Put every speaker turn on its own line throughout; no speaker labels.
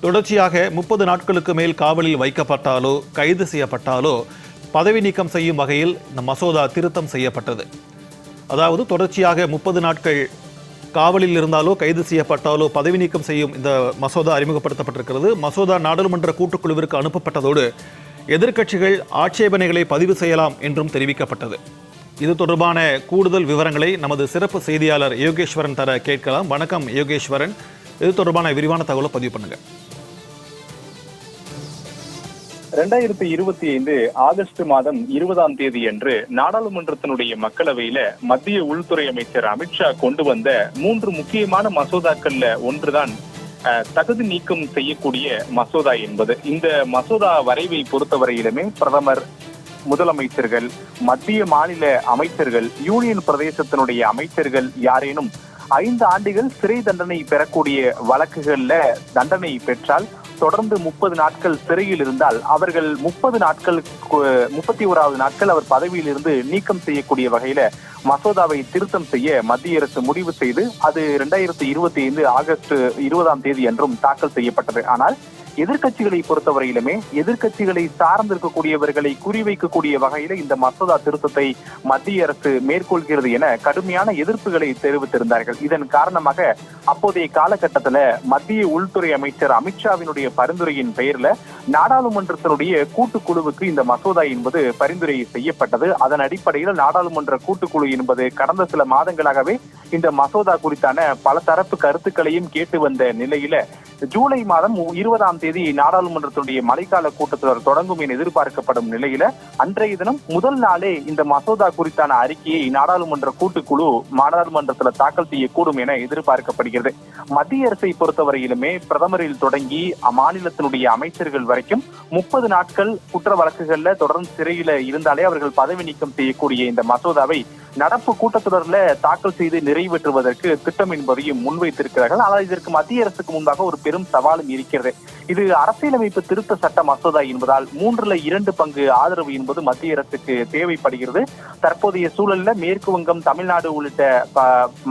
தொடர்ச்சியாக 30 நாட்களுக்கு மேல் காவலில் வைக்கப்பட்டாலோ கைது செய்யப்பட்டாலோ பதவி நீக்கம் செய்யும் வகையில் இந்த மசோதா திருத்தம் செய்யப்பட்டது. அதாவது தொடர்ச்சியாக 30 நாட்கள் காவலில் இருந்தாலோ கைது செய்யப்பட்டாலோ பதவி நீக்கம் செய்யும் இந்த மசோதா அறிமுகப்படுத்தப்பட்டிருக்கிறது. மசோதா நாடாளுமன்ற கூட்டுக்குழுவிற்கு அனுப்பப்பட்டதோடு எதிர்க்கட்சிகள் ஆட்சேபனைகளை பதிவு செய்யலாம் என்றும் தெரிவிக்கப்பட்டது. இது தொடர்பான கூடுதல் விவரங்களை நமது சிறப்பு செய்தியாளர் யோகேஸ்வரன் தர கேட்கலாம். வணக்கம் யோகேஸ்வரன், இது தொடர்பான விரிவான தகவலை பதிவு பண்ணுங்க.
2025 ஆகஸ்ட் மாதம் 20ஆம் தேதி அன்று நாடாளுமன்றத்தினுடைய மக்களவையில மத்திய உள்துறை அமைச்சர் அமித்ஷா கொண்டு வந்த 3 முக்கியமான மசோதாக்கள்ல ஒன்றுதான் தகுதி நீக்கம் செய்யக்கூடிய மசோதா என்பது. இந்த மசோதா வரைவை பொறுத்தவரையிலுமே பிரதமர், முதலமைச்சர்கள், மத்திய மாநில அமைச்சர்கள், யூனியன் பிரதேசத்தினுடைய அமைச்சர்கள் யாரேனும் 5 ஆண்டுகள் சிறை தண்டனை பெறக்கூடிய வழக்குகள்ல தண்டனை பெற்றால் தொடர்ந்து 30 நாட்கள் சிறையில் இருந்தால் அவர்கள் 31வது நாட்கள் அவர் பதவியில் இருந்து நீக்கம் செய்யக்கூடிய வகையில மசோதாவை திருத்தம் செய்ய மத்திய அரசு முடிவு செய்து அது 2025 ஆகஸ்ட் 20ஆம் தேதி அன்றும் தாக்கல் செய்யப்பட்டது. ஆனால் எதிர்கட்சிகளை பொறுத்தவரையிலுமே எதிர்கட்சிகளை சார்ந்திருக்கக்கூடியவர்களை குறிவைக்கக்கூடிய வகையில இந்த மசோதா திருத்தத்தை மத்திய அரசு மேற்கொள்கிறது என கடுமையான எதிர்ப்புகளை தெரிவித்திருந்தார்கள். இதன் காரணமாக அப்போதைய காலகட்டத்துல மத்திய உள்துறை அமைச்சர் அமித்ஷாவினுடைய பரிந்துரையின் பெயர்ல நாடாளுமன்றத்தினுடைய கூட்டுக்குழுவுக்கு இந்த மசோதா என்பது பரிந்துரை செய்யப்பட்டது. அதன் அடிப்படையில் நாடாளுமன்ற கூட்டுக்குழு என்பது கடந்த சில மாதங்களாகவே இந்த மசோதா குறித்தான பல தரப்பு கருத்துக்களையும் கேட்டு வந்த நிலையில ஜூலை மாதம் 20ஆம் தேதி நாடாளுமன்றத்துடைய மழைக்கால கூட்டத்தொடர் தொடங்கும் என எதிர்பார்க்கப்படும் நிலையில அன்றைய தினம் முதல் நாளே இந்த மசோதா குறித்தான அறிக்கையை நாடாளுமன்ற கூட்டுக்குழு நாடாளுமன்றத்தில் தாக்கல் செய்யக்கூடும் என எதிர்பார்க்கப்படுகிறது. மத்திய அரசை பொறுத்தவரையிலுமே பிரதமரில் தொடங்கி அம்மாநிலத்தினுடைய அமைச்சர்கள் வரைக்கும் 30 நாட்கள் குற்ற வழக்குகள்ல தொடர்ந்து சிறையில இருந்தாலே அவர்கள் பதவி நீக்கம் செய்யக்கூடிய இந்த மசோதாவை நடப்பு கூட்டத்தொடர்ல தாக்கல் செய்து நிறைவேற்றுவதற்கு திட்டம் என்பதையும் முன்வைத்திருக்கிறார்கள். ஆனால் இதற்கு மத்திய அரசுக்கு முன்பாக ஒரு பெரும் சவாலும் இருக்கிறது. இது அரசியலமைப்பு திருத்த சட்ட மசோதா என்பதால் 3/2 பங்கு ஆதரவு என்பது மத்திய அரசுக்கு தேவைப்படுகிறது. தற்போதைய சூழல்ல மேற்கு வங்கம், தமிழ்நாடு உள்ளிட்ட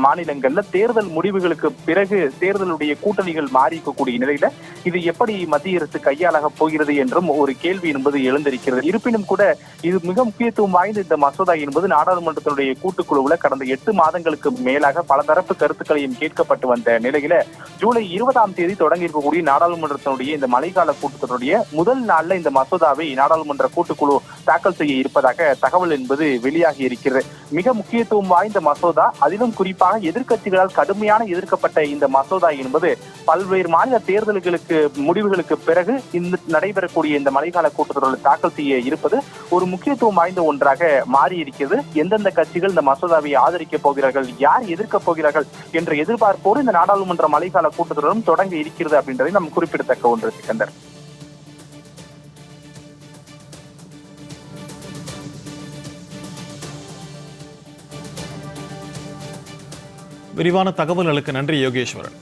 மாநிலங்கள்ல தேர்தல் முடிவுகளுக்கு பிறகு தேர்தலுடைய கூட்டணிகள் மாறி இருக்கக்கூடிய நிலையில இது எப்படி மத்திய அரசு கையாள போகிறது என்றும் ஒரு கேள்வி என்பது எழுந்திருக்கிறது. இருப்பினும் கூட இது மிக முக்கியத்துவம் வாய்ந்த இந்த மசோதா என்பது நாடாளுமன்றத்தினுடைய கூட்டுக்குழுவுல கடந்த 8 மாதங்களுக்கு மேலாக பல தரப்பு கருத்துக்களையும் கேட்கப்பட்டு வந்த நிலையில ஜூலை 20ஆம் தேதி தொடங்கி இருக்கக்கூடிய நாடாளுமன்றத்தினுடைய இந்த மழைக்கால கூட்டத்தினுடைய முதல் நாள்ல இந்த மசோதாவை நாடாளுமன்ற கூட்டுக்குழு தாக்கல் செய்ய இருப்பதாக தகவல் என்பது வெளியாகி இருக்கிறது. மிக முக்கியத்துவம் வாய்ந்த மசோதா, அதிலும் குறிப்பாக எதிர்க்கட்சிகளால் கடுமையான எதிர்க்கப்பட்ட இந்த மசோதா என்பது பல்வேறு மாநில தேர்தல்களுக்கு முடிவுகளுக்கு பிறகு இந்த நடைபெறக்கூடிய இந்த மழைக்கால கூட்டத்தொடரில் தாக்கல் செய்ய இருப்பது ஒரு முக்கியத்துவம் வாய்ந்த ஒன்றாக மாறி இருக்கிறது. எந்தெந்த கட்சிகள் இந்த மசோதாவை ஆதரிக்க போகிறார்கள், யார் எதிர்க்கப் போகிறார்கள் என்ற எதிர்பார்ப்போடு இந்த நாடாளுமன்ற மழைக்கால கூட்டத்தொடரும் தொடங்க இருக்கிறது அப்படின்றதை நாம் குறிப்பிடத்தக்க ஒன்று. சிக்கந்தர்,
விரிவான தகவல்களுக்கு நன்றி யோகேஸ்வரன்.